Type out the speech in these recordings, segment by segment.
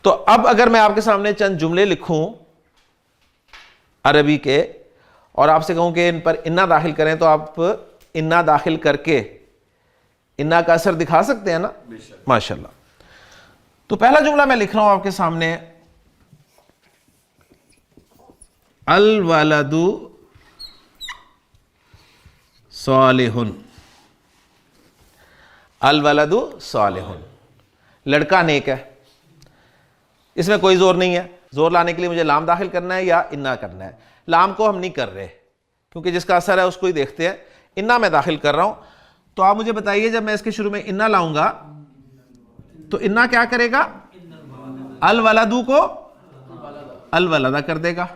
तो अब अगर मैं आपके सामने चंद जुमले लिखूं अरबी के और आपसे कहूं कि इन पर इन्ना दाखिल करें, तो आप इन्ना दाखिल करके इन्ना का असर दिखा सकते हैं ना? माशाल्लाह। तो पहला जुमला मैं लिख रहा हूं आपके सामने, अल वलदु सालिहुन। अल वलदु सालिहुन, लड़का नेक है। इसमें कोई जोर नहीं है। जोर लाने के लिए मुझे लाम दाखिल करना है या इन्ना करना है। लाम को हम नहीं कर रहे क्योंकि जिसका असर है उसको ही देखते हैं। इन्ना मैं दाखिल कर रहा हूं। तो आप मुझे बताइए, जब मैं इसके शुरू में इन्ना लाऊंगा तो इन्ना क्या करेगा? अल वलदु को अल वलदा कर देगा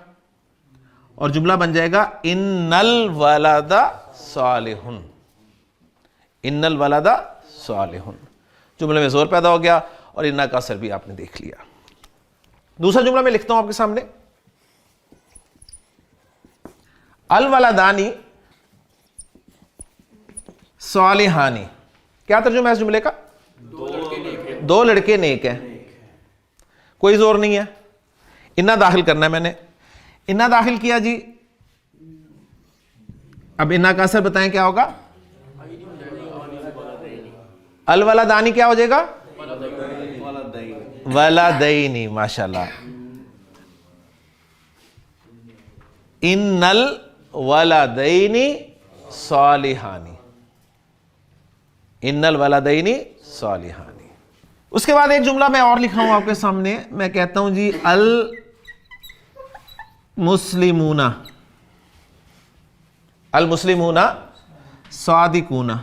और जुमला बन जाएगा इन्नल वलदा सालिहुन। इन्नल वलदा सालिहुन, जुमले में जोर पैदा हो गया और इन्ना का असर भी आपने देख लिया। दूसरा जुमला मैं लिखता हूं आपके सामने, अल वलदानी सालिहानी। क्या तर्जुमा है इस जुमले का? दो लड़के नेक हैं। कोई जोर नहीं है। इन्ना दाखिल करना है मैंने। इन्ना दाखिल किया जी। अब इन्ना का असर बताएं क्या होगा? अल वलदानी क्या हो जाएगा? वलदैनी। माशाल्लाह। इन्नल वलदैनी सालिहानी। इन्नल वलदैनी सालिहानी। उसके बाद एक जुमला मैं और लिखा हूं आपके सामने। मैं कहता हूं जी अल मुस्लिमूना। अल मुस्लिमूना सादिकूना।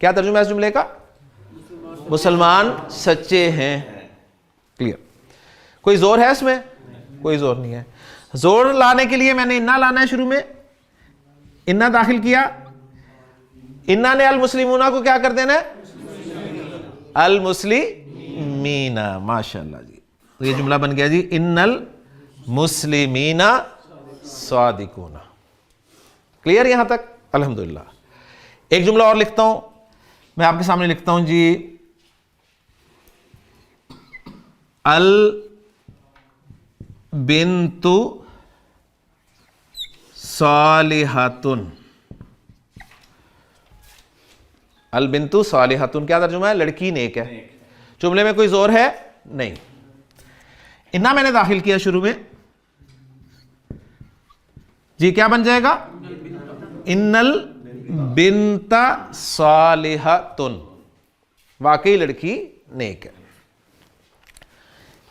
क्या तर्जुमा है इस जुमले का? मुसलमान सच्चे हैं। क्लियर। कोई जोर है इसमें? कोई जोर नहीं है। जोर लाने के लिए मैंने इन्ना लाना है। शुरू में इन्ना दाखिल किया। इन्ना ने अल मुस्लिमूना को क्या कर देना है? अल मुस्लिमीना। माशाल्लाह जी, तो ये जुमला बन गया जी इन्नल मुस्लिमीना सादिकूना। क्लियर यहां तक? अल्हम्दुलिल्लाह। एक जुमला और लिखता हूं मैं आपके सामने। लिखता हूं जी अल बिन्तु सालिहातुन। अल बिन्तु सालिहातुन क्या तर्जुमा है? लड़की नेक है। जुमले में कोई जोर है नहीं। इन्ना मैंने दाखिल किया शुरू में जी, क्या बन जाएगा? इन्नल बिन्ता सालिहातुन, वाकई लड़की नेक है।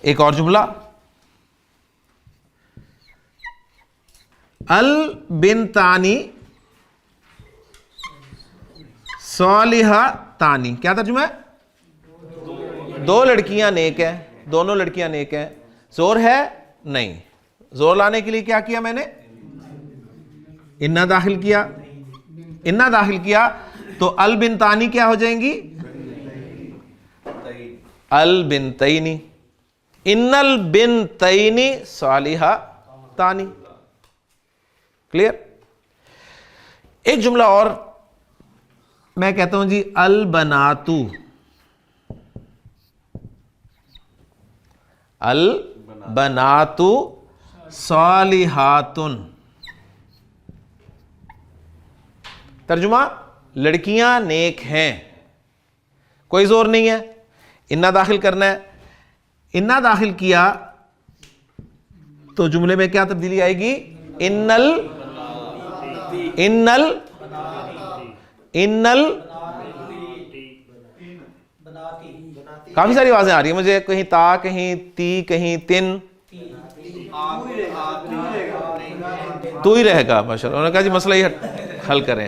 एक और जुमला, अल बिनतानी सालिहातानी। क्या तर्जुमा है? दो लड़कियां नेक हैं। दोनों लड़कियां नेक हैं। जोर है नहीं। जोर लाने के लिए क्या किया मैंने? इन्ना दाखिल किया। इन्ना दाखिल किया तो अल बिनतानी क्या हो जाएंगी? अल बिनतैनी। इन्नल बिनतैनी सालिहातानी। क्लियर। एक जुमला और मैं कहता हूं जी अल बनातु। अल बनातु सालिहातुन। तर्जुमा लड़कियां नेक हैं। कोई जोर नहीं है। इन्ना दाखिल करना है। इन्ना दाखिल किया तो जुमले में क्या तब्दीली आएगी? इन्नल इन्नल इन्नल। काफी सारी आवाजें आ रही है मुझे, कहीं ता, कहीं ती, कहीं तिन। तू ही रहेगा। माशाल्लाह। उन्होंने कहा जी मसला ही हल करें,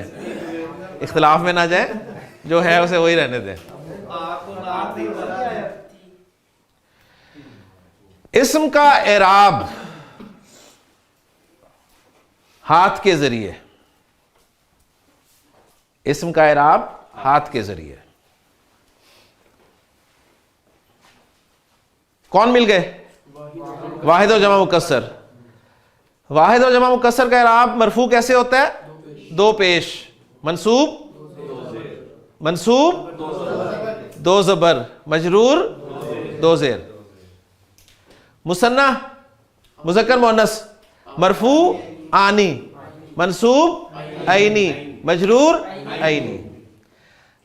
इख्तिलाफ में ना जाए, जो है उसे वही रहने दें। इस्म का एराब हाथ के जरिए। इस्म का एराब हाथ के जरिए। कौन मिल गए? वाहिद और जमा मुकस्सर। वाहिद और जमा मुकस्सर का एराब मरफू कैसे होता है? दो पेश। मंसूब मंसूब दो ज़बर, मजरूर दो ज़ेर। मुसन्ना मुज़क्कर मुअन्नस, मरफू आनी, मंसूब ऐनी, मजरूर ऐनी।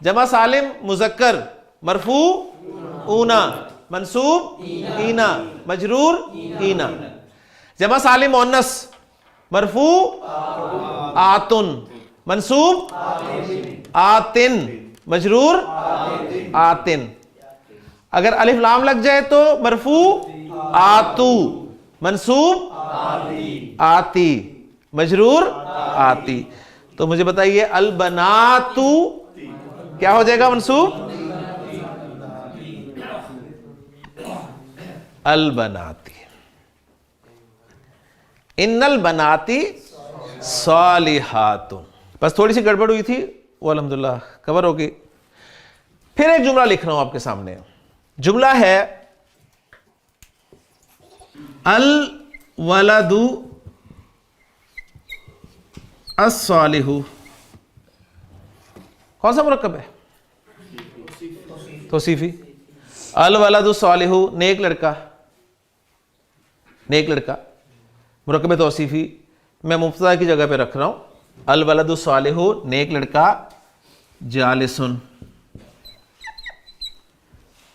जमा सालिम मुज़क्कर, मरफू ऊना, मंसूब ईना, मजरूर ईना। जमा सालिम मुअन्नस, मरफू आतुन, मंसूब आतिन, मजरूर आतिन। अगर अलिफ लाम लग जाए तो मरफू आतू, मंसूब आती, मजरूर आती। तो मुझे बताइए अल बनातू क्या हो जाएगा मंसूब? अल बनाती। इन्नल बनाती सालिहातुन। बस थोड़ी सी गड़बड़ हुई थी, वो अल्हम्दुलिल्लाह कवर होगी। फिर एक जुमला लिख रहा हूं आपके सामने। जुमला है अल वलदु अस्सालिहु। कौन सा मुरक्कब है? तौसीफी। अल वलदु सालिहु, नेक लड़का, नेक लड़का, मुरक्कब तौसीफी। मैं मुब्तदा की जगह पे रख रहा हूं। अल वलदु सालिहु, नेक लड़का, जालिसुन,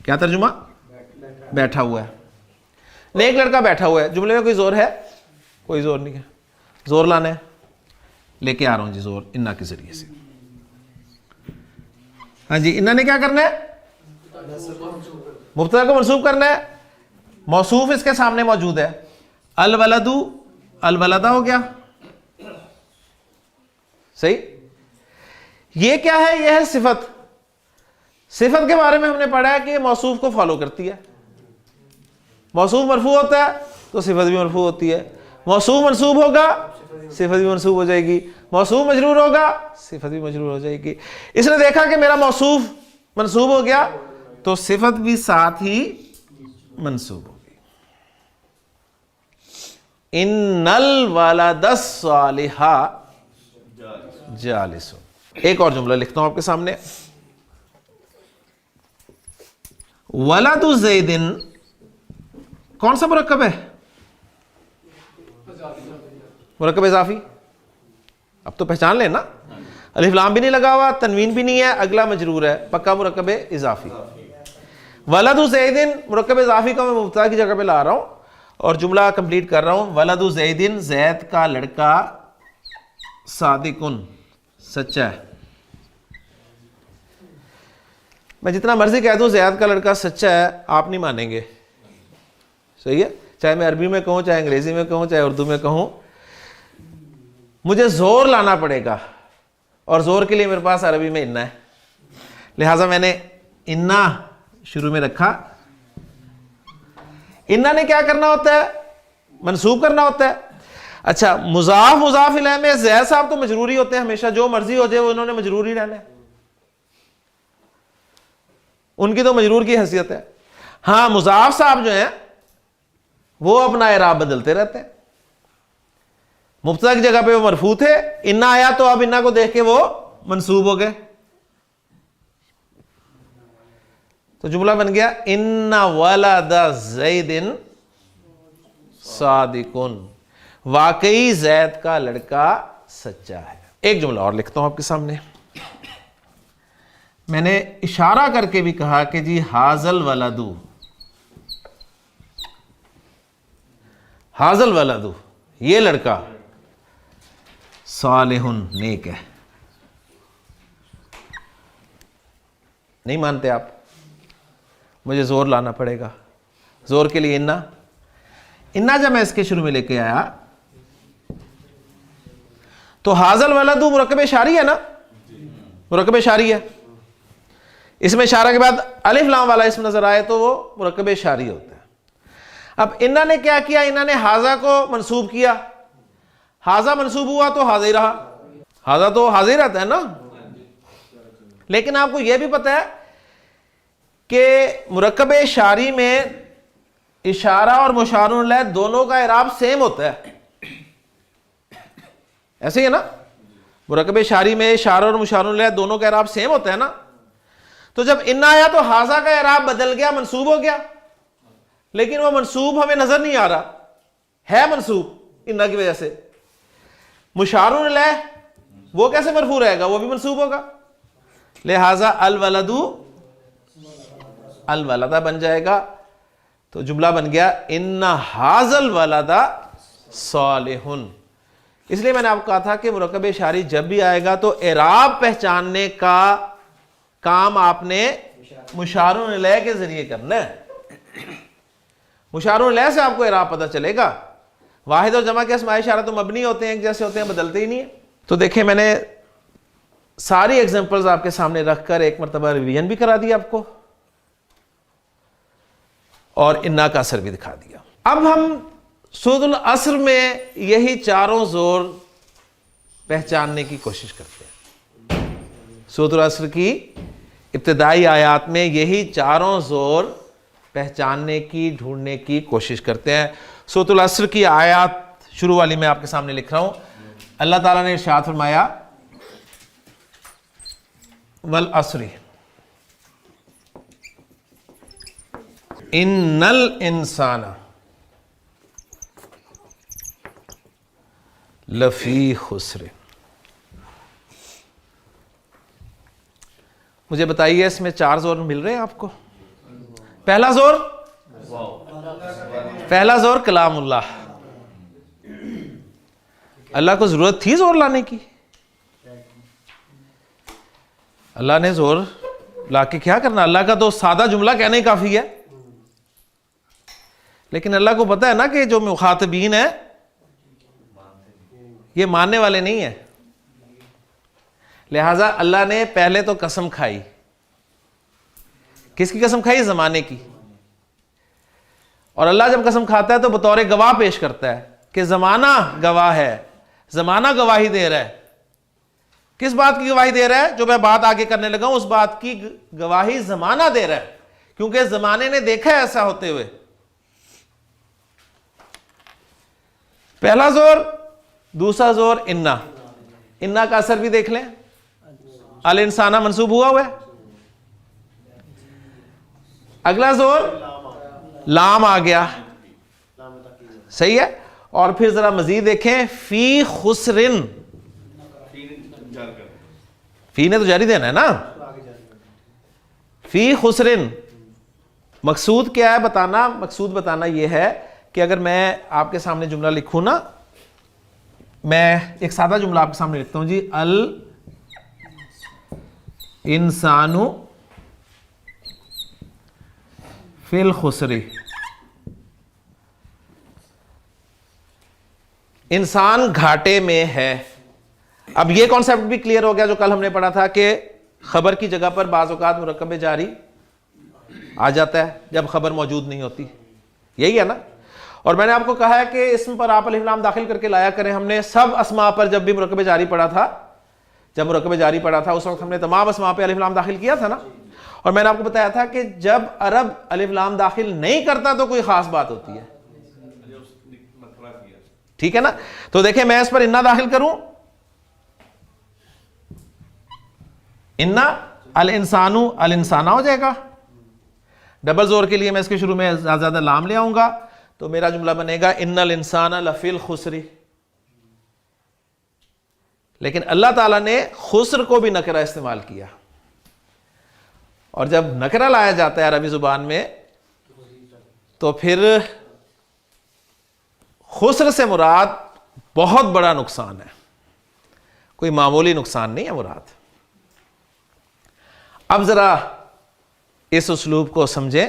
क्या तर्जुमा? बैठा हुआ है। नेक लड़का बैठा हुआ है। जुमले में कोई जोर है? कोई जोर नहीं है। जोर लाना है, लेके आ रहा हूं जी जोर इन्ना के जरिए से। हाँ जी, इन्ना ने क्या करना है? मुब्तदा को मंसूब करना है। मौसूफ इसके सामने मौजूद है। अल वलदु, अल वलदा हो गया, सही। ये क्या है? यह है सिफत। सिफत के बारे में हमने पढ़ा है कि मौसूफ को फॉलो करती है। मौसूफ मरफू होता है तो सिफत भी मरफू होती है। मौसूफ मंसूब होगा, सिफत भी मंसूब हो जाएगी। मौसूफ मजरूर होगा, सिफत भी मजरूर हो जाएगी। इसने देखा कि मेरा मौसूफ मंसूब हो गया तो सिफत भी साथ ही मंसूब होगी। इन्नल वलदस सालिहा जालिसुन। एक और जुमला लिखता हूं आपके सामने। वलदु ज़ैदिन कौन सा मुरक्कब है? मुरक्कब इज़ाफ़ी। अब तो पहचान लेना, अलिफ लाम भी नहीं लगा हुआ, तनवीन भी नहीं है, अगला मजरूर है, पक्का मुरक्कब इज़ाफ़ी। वलदु ज़ैदिन मुरक्कब इज़ाफ़ी का मैं मुब्तदा की जगह पे ला रहा हूं और जुमला कंप्लीट कर रहा हूं। वलदु ज़ैदिन, ज़ैद का लड़का, सादिकुन, सच्चा है। मैं जितना मर्जी कह दूं ज़ैद का लड़का सच्चा है, आप नहीं मानेंगे, सही है। चाहे मैं अरबी में कहूं, चाहे अंग्रेजी में कहूं, चाहे उर्दू में कहूं, मुझे जोर लाना पड़ेगा और जोर के लिए मेरे पास अरबी में इन्ना है, लिहाजा मैंने इन्ना शुरू में रखा। इन्ना ने क्या करना होता है? मंसूब करना होता है। अच्छा, मुजाफ मुजाफ इलैह में ज़ैद साहब तो मजरूरी होते हैं हमेशा, जो मर्जी हो जाए वो उन्होंने मजरूरी रहना है, उनकी तो मजरूर की हैसियत है। हाँ, मुजाफ साहब जो हैं वो अपना इराब बदलते रहते हैं। मुब्तदा की जगह पे वो मरफू थे, इन्ना आया तो अब इन्ना को देख के वो मंसूब हो गए। तो जुमला बन गया इन्ना वलदा ज़ैदिन सादिकुन, वाकई ज़ैद का लड़का सच्चा है। एक जुमला और लिखता हूं आपके सामने। मैंने इशारा करके भी कहा कि जी हाजल वलदू, हाजल वलदू, ये लड़का, सालिहुन, नेक है। नहीं मानते आप? मुझे जोर लाना पड़ेगा। जोर के लिए इन्ना, इन्ना जब मैं इसके शुरू में लेके आया तो हाजल वलदू मुरक्कब इशारी है ना, मुरक्कब इशारी है। इसमें इशारा के बाद अलिफ लाम वाला इसम नजर आए तो वो मुरक्कब इशारी होता है। अब इन्ना ने क्या किया? इन्ना ने हाजा को मंसूब किया। हाजा मंसूब हुआ तो हाजिर रहा, हाजा तो हाजिर रहता है ना। लेकिन आपको यह भी पता है कि मुरक्कब इशारी में इशारा और मुशारुन लह दोनों का इराब सेम होता है, ऐसे ही है ना। मुरक्कब इशारी में इशारा और मुशारुन लह दोनों का इराब सेम होता है ना। तो जब इन्ना आया तो हाजा का एराब बदल गया, मंसूब हो गया, लेकिन वो मंसूब हमें नजर नहीं आ रहा है, मंसूब इन्ना की वजह से। मुशारुन इलैह वो कैसे मरफू रहेगा, वो भी मंसूब होगा, लिहाजा अल वलदू अल वलदा बन जाएगा। तो जुमला बन गया इन्ना हाजल वलदा सालिहुन। इसलिए मैंने आपको कहा था कि मुरक्कब इशारी जब भी आएगा तो एराब पहचानने का काम आपने मुशारुन इलैह के जरिए करना है। मुशारुन इलैह से आपको एराब पता चलेगा। वाहिद और जमा के अस्माए इशारा तो मबनी होते हैं, एक जैसे होते हैं, बदलते ही नहीं है। तो देखिए मैंने सारी एग्जांपल्स आपके सामने रखकर एक मरतबा रिवीजन भी करा दिया आपको और इन्ना का असर भी दिखा दिया। अब हम सूरतुल असर में यही चारों जोर पहचानने की कोशिश करते हैं। सूरतुल असर की इब्तिदाई आयात में यही चारों जोर पहचानने की, ढूंढने की कोशिश करते हैं। सूरतुल असर की आयत शुरू वाली मैं आपके सामने लिख रहा हूं। अल्लाह ताला ने इरशाद फरमाया वल असरी इन्नल इंसाना लफी खुसर। मुझे बताइए इसमें चार जोर मिल रहे हैं आपको। पहला जोर कलामुल्लाह। अल्लाह को जरूरत थी जोर लाने की? अल्लाह ने जोर लाके क्या करना, अल्लाह का तो सादा जुमला कहना ही काफी है। लेकिन अल्लाह को पता है ना कि जो मुखातबीन है ये मानने वाले नहीं है, लिहाजा अल्लाह ने पहले तो कसम खाई। किसकी कसम खाई? जमाने की। और अल्लाह जब कसम खाता है तो बतौर गवाह पेश करता है कि जमाना गवाह है, जमाना गवाही दे रहा है। किस बात की गवाही दे रहा है? जो मैं बात आगे करने लगा हूं उस बात की गवाही जमाना दे रहा है, क्योंकि जमाने ने देखा है ऐसा होते हुए। पहला जोर। दूसरा जोर इन्ना। इन्ना का असर भी देख लें, अल इंसाना मंसूब हुआ है। अगला जोर लाम आ गया, सही है। और फिर जरा मजीद देखें, फी खुसरिन। फी ने तो जारी देना है ना। फी खुसरिन मकसूद क्या है बताना? मकसूद बताना यह है कि अगर मैं आपके सामने जुमला लिखूं ना, मैं एक सादा जुमला आपके सामने लिखता हूं जी, अल इंसानु फिल खुसरी। इंसान घाटे में है। अब यह कॉन्सेप्ट भी क्लियर हो गया जो कल हमने पढ़ा था कि खबर की जगह पर बाज़ औक़ात मुरक्कब जारी आ जाता है जब खबर मौजूद नहीं होती, यही है ना। और मैंने आपको कहा है कि इसम पर आप अलिफ लाम दाखिल करके लाया करें। हमने सब अस्मा पर जब भी मुरक्कब जारी पढ़ा था, जब मुरक्कब जारी पढ़ा था उस वक्त हमने तमाम अस्मा पे अलिफ लाम दाखिल किया था ना। और मैंने आपको बताया था कि जब अरब अलिफ लाम दाखिल नहीं करता तो कोई खास बात होती है, ठीक है ना। तो देखिए मैं इस पर इन्ना दाखिल करूं, इन्ना अल इंसानु अल इंसाना हो जाएगा। डबल जोर के लिए मैं इसके शुरू में ज्यादा लाम ले आऊंगा तो मेरा जुमला बनेगा इन्नल इंसाना लफिल खुसरी। लेकिन अल्लाह ताला ने खुसर को भी नकरा इस्तेमाल किया, और जब नकरा लाया जाता है अरबी जुबान में तो फिर खुसर से मुराद बहुत बड़ा नुकसान है, कोई मामूली नुकसान नहीं है मुराद। अब जरा इस उसलूब को समझें।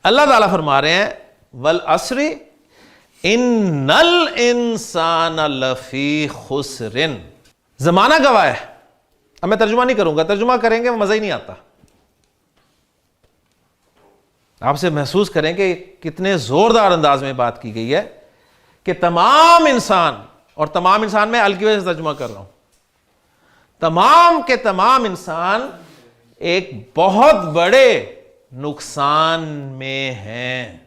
अल्लाह ताला फरमा रहे हैं वल असरी इन्नल इंसान लफी खुसरिन। जमाना गवाह है। अब मैं तर्जुमा नहीं करूंगा, तर्जुमा करेंगे मजा ही नहीं आता। आपसे महसूस करें कि कितने जोरदार अंदाज में बात की गई है कि तमाम इंसान, और तमाम इंसान में अल की वजह से तर्जुमा कर रहा हूं, तमाम के तमाम इंसान एक बहुत बड़े नुकसान में हैं।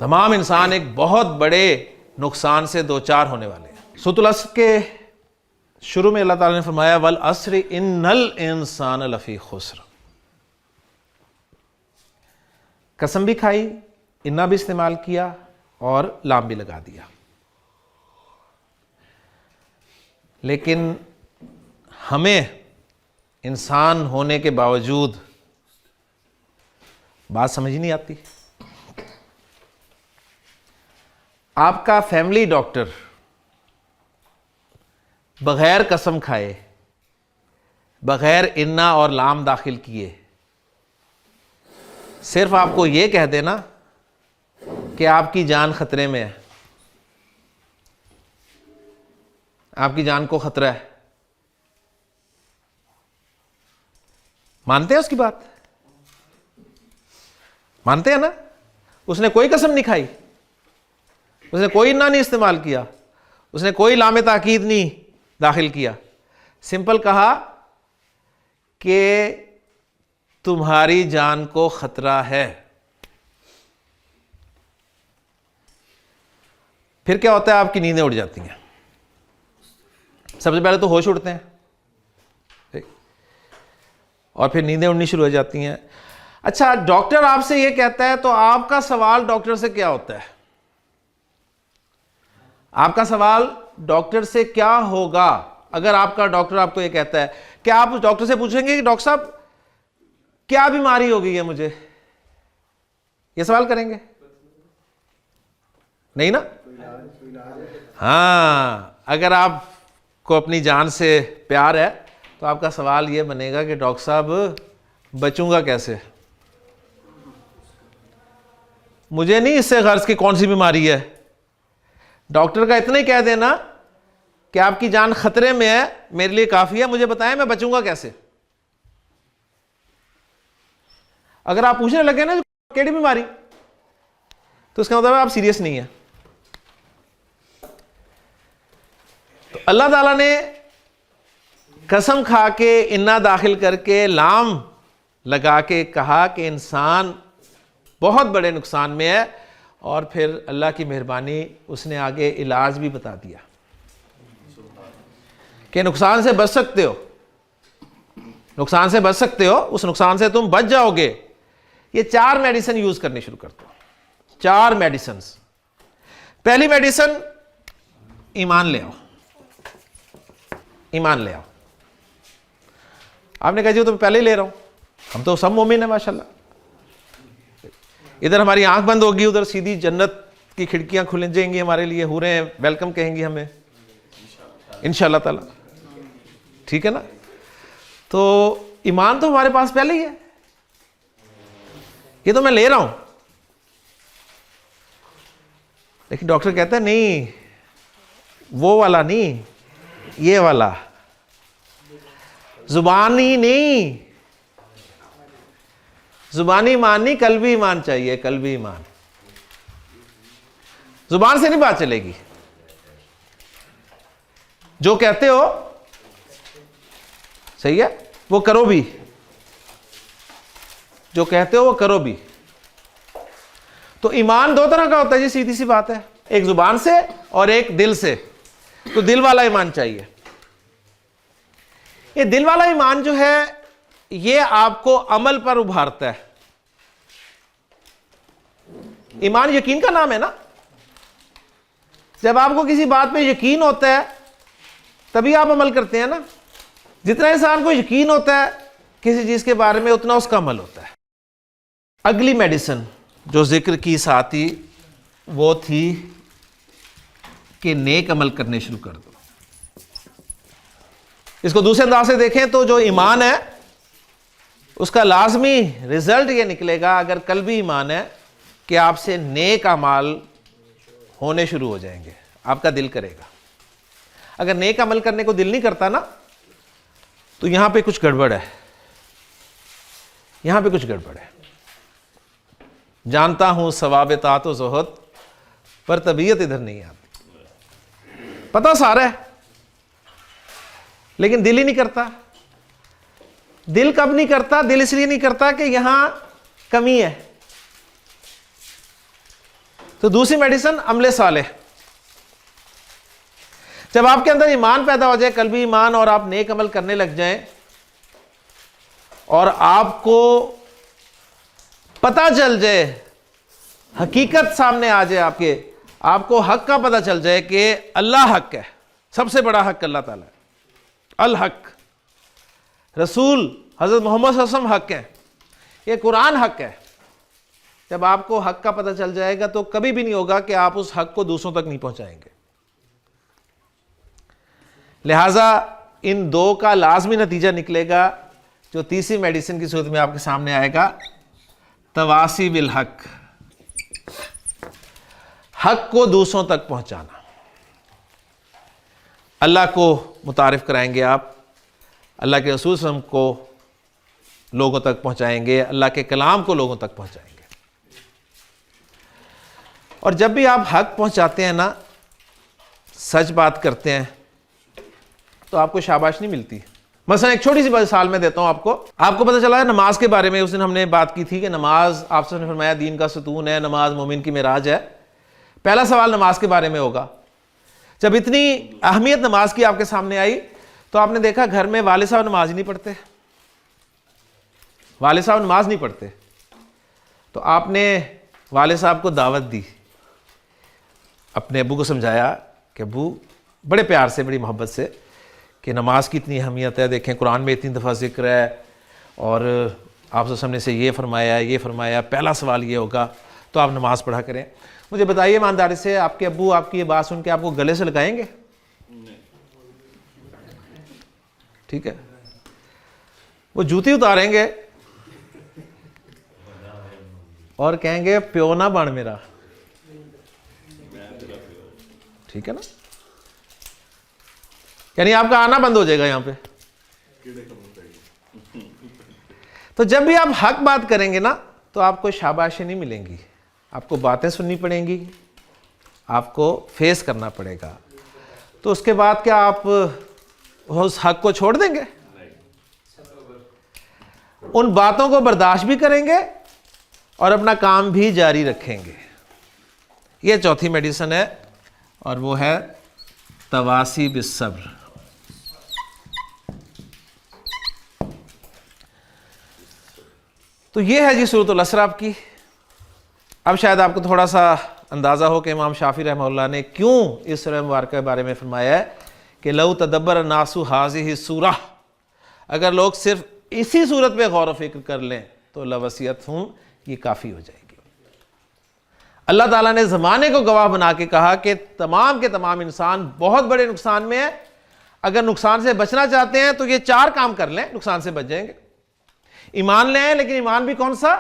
तमाम इंसान एक बहुत बड़े नुकसान से दो चार होने वाले हैं। सूरतुल असर के शुरू में अल्लाह ताला ने फरमाया वल अस्रि इन्नल इंसान लफी खुस्र, कसम भी खाई, इन्ना भी इस्तेमाल किया और लाम भी लगा दिया। लेकिन हमें इंसान होने के बावजूद बात समझ नहीं आती। आपका फैमिली डॉक्टर बगैर कसम खाए, बगैर इन्ना और लाम दाखिल किए सिर्फ आपको यह कह देना कि आपकी जान खतरे में है, आपकी जान को खतरा है, मानते हैं उसकी बात? मानते हैं ना? उसने कोई कसम नहीं खाई, उसने कोई इन्ना नहीं इस्तेमाल किया, उसने कोई लामे ताकीद नहीं दाखिल किया, सिंपल कहा कि तुम्हारी जान को खतरा है। फिर क्या होता है? आपकी नींदें उड़ जाती हैं। सबसे पहले तो होश उड़ते हैं और फिर नींदें उड़नी शुरू हो जाती हैं। अच्छा, डॉक्टर आपसे यह कहता है तो आपका सवाल डॉक्टर से क्या होता है? आपका सवाल डॉक्टर से क्या होगा अगर आपका डॉक्टर आपको यह कहता है? क्या आप उस डॉक्टर से पूछेंगे कि डॉक्टर साहब क्या बीमारी हो गई है मुझे? यह सवाल करेंगे? नहीं ना? हाँ, अगर आपको अपनी जान से प्यार है तो आपका सवाल यह बनेगा कि डॉक्टर साहब बचूंगा कैसे? मुझे नहीं इससे गर्ज की कौन सी बीमारी है। डॉक्टर का इतना ही कह देना कि आपकी जान खतरे में है मेरे लिए काफी है, मुझे बताएं मैं बचूंगा कैसे। अगर आप पूछने लगे ना केड़ी बीमारी, तो इसका मतलब आप सीरियस नहीं है। तो अल्लाह ताला ने कसम खा के, इन्ना दाखिल करके, लाम लगा के कहा कि इंसान बहुत बड़े नुकसान में है, और फिर अल्लाह की मेहरबानी उसने आगे इलाज भी बता दिया कि नुकसान से बच सकते हो, नुकसान से बच सकते हो, उस नुकसान से तुम बच जाओगे। ये 4 मेडिसिन यूज करनी शुरू कर दो। 4 मेडिसिन। पहली मेडिसिन, ईमान ले आओ। ईमान ले आओ। आपने कहा जी तो मैं पहले ही ले रहा हूं, हम तो सब मोमिन है माशाल्लाह। इधर हमारी आंख बंद होगी, उधर सीधी जन्नत की खिड़कियां खुल जाएंगी हमारे लिए, हूरें वेलकम कहेंगी हमें इंशाअल्लाह ताला। ठीक है ना? तो ईमान तो हमारे पास पहले ही है, ये तो मैं ले रहा हूं। लेकिन डॉक्टर कहता है नहीं, वो वाला नहीं, ये वाला। जुबानी नहीं, जुबानी ईमान नहीं, कल्बी ईमान चाहिए, कल्बी ईमान। जुबान से नहीं बात चलेगी। जो कहते हो सही है, वो करो भी, जो कहते हो वो करो भी। तो ईमान 2 तरह का होता है जी, सीधी सी बात है, एक जुबान से और एक दिल से। तो दिल वाला ईमान चाहिए। ये दिल वाला ईमान जो है ये आपको अमल पर उभारता है। ईमान यकीन का नाम है ना। जब आपको किसी बात पे यकीन होता है तभी आप अमल करते हैं ना। जितना इंसान को यकीन होता है किसी चीज के बारे में, उतना उसका अमल होता है। अगली मेडिसिन जो जिक्र की साथ ही वो थी कि नेक अमल करने शुरू कर दो। इसको दूसरे अंदाज से देखें तो जो ईमान है उसका लाजमी रिजल्ट ये निकलेगा, अगर कल्बी ईमान है, कि आपसे नेक अमाल होने शुरू हो जाएंगे, आपका दिल करेगा। अगर नेक अमल करने को दिल नहीं करता ना, तो यहां पे कुछ गड़बड़ है, यहां पे कुछ गड़बड़ है। जानता हूं सवाब तात व ज़ुहद, पर तबीयत इधर नहीं आती। पता सारा है लेकिन दिल ही नहीं करता। दिल कब नहीं करता? दिल इसलिए नहीं करता कि यहां कमी है। तो दूसरी मेडिसिन अमले सालेह। जब आपके अंदर ईमान पैदा हो जाए, कल्बी ईमान, और आप नेक अमल करने लग जाएं और आपको पता चल जाए, हकीकत सामने आ जाए, आपको हक का पता चल जाए कि अल्लाह हक है, सबसे बड़ा हक अल्लाह ताला है, अल हक, रसूल हजरत मोहम्मद सल्लल्लाहु अलैहि वसल्लम हक है, ये कुरान हक है। जब आपको हक का पता चल जाएगा तो कभी भी नहीं होगा कि आप उस हक को दूसरों तक नहीं पहुंचाएंगे। लिहाजा इन दो का लाजमी नतीजा निकलेगा जो तीसरी मेडिसिन की सूरत में आपके सामने आएगा, तवासी बिल हक, हक को दूसरों तक पहुंचाना। अल्लाह को मुतारिफ कराएंगे आप, अल्लाह के रसूल सल्लल्लाहु अलैहि वसल्लम को लोगों तक पहुंचाएंगे, अल्लाह के कलाम को लोगों तक पहुंचाएंगे। और जब भी आप हक पहुंचाते हैं ना, सच बात करते हैं, तो आपको शाबाश नहीं मिलती। मसलन एक छोटी सी मिसाल मैं देता हूं आपको पता चला है नमाज के बारे में, उस दिन हमने बात की थी कि नमाज आपने फरमाया दीन का सतून है, नमाज मोमिन की मेराज है। पहला सवाल नमाज के बारे में होगा। जब इतनी अहमियत नमाज की आपके सामने आई तो आपने देखा घर में वाले साहब नमाज ही नहीं पढ़ते, वाले साहब नमाज नहीं पढ़ते, तो आपने वाले साहब को दावत दी, अपने अबू को समझाया कि अबू, बड़े प्यार से, बड़ी मोहब्बत से, कि नमाज की इतनी अहमियत है, देखें कुरान में इतनी दफ़ा जिक्र है और आप सामने से ये फरमाया, पहला सवाल ये होगा, तो आप नमाज पढ़ा करें। मुझे बताइए ईमानदारी से, आपके अब्बू आपकी ये बात सुन के आपको गले से लगाएंगे? ठीक है, वो जूती उतारेंगे और कहेंगे प्यो ना बन मेरा, ठीक है ना, यानी आपका आना बंद हो जाएगा यहां पे। तो जब भी आप हक बात करेंगे ना, तो आपको शाबाशी नहीं मिलेंगी, आपको बातें सुननी पड़ेंगी, आपको फेस करना पड़ेगा। तो उसके बाद क्या आप उस हक को छोड़ देंगे? उन बातों को बर्दाश्त भी करेंगे और अपना काम भी जारी रखेंगे। यह चौथी मेडिसिन है और वो है तवासी बिस्सब्र। तो ये है जी सूरतुल असर आपकी। अब शायद आपको थोड़ा सा अंदाज़ा हो कि इमाम शाफी रहमतुल्लाह ने क्यों इस सूरह मुबारक के बारे में फरमाया है कि लौ तदब्बर नासु हाज़िही सूरह, अगर लोग सिर्फ इसी सूरत पे गौर व फिक्र कर लें तो लवसियत हूँ, ये काफ़ी हो जाएगी। अल्लाह ताला ने ज़माने को गवाह बना के कहा कि तमाम के तमाम इंसान बहुत बड़े नुकसान में है, अगर नुकसान से बचना चाहते हैं तो ये 4 काम कर लें, नुकसान से बच जाएंगे। ईमान ले आए, लेकिन ईमान भी कौन सा?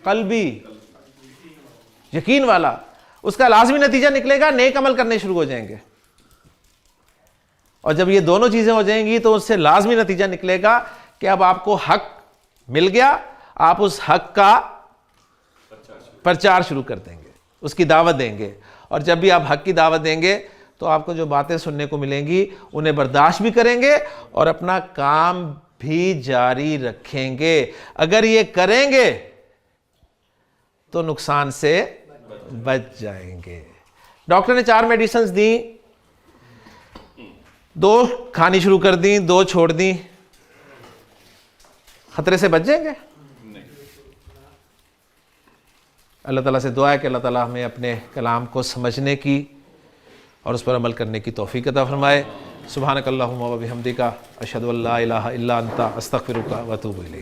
कल्बी, यकीन वाला। उसका लाजमी नतीजा निकलेगा नेक अमल करने शुरू हो जाएंगे, और जब ये दोनों चीजें हो जाएंगी तो उससे लाजमी नतीजा निकलेगा कि अब आपको हक मिल गया, आप उस हक का प्रचार शुरू कर देंगे, उसकी दावत देंगे। और जब भी आप हक की दावत देंगे तो आपको जो बातें सुनने को मिलेंगी उन्हें बर्दाश्त भी करेंगे और अपना काम भी जारी रखेंगे। अगर ये करेंगे तो नुकसान से बच जाएंगे। डॉक्टर ने 4 मेडिसिन दी, 2 खानी शुरू कर दी, 2 छोड़ दी, खतरे से बच जाएंगे? अल्लाह ताला से दुआ है कि अल्लाह ताला हमें अपने कलाम को समझने की और उस पर अमल करने की तौफीक अता फरमाए। सुब्हानक अल्लाहुम्मा व बिहम्दिका अशहदु अल्ला इलाहा इल्ला अंता अस्तगफिरुका व अतूबु इलैक।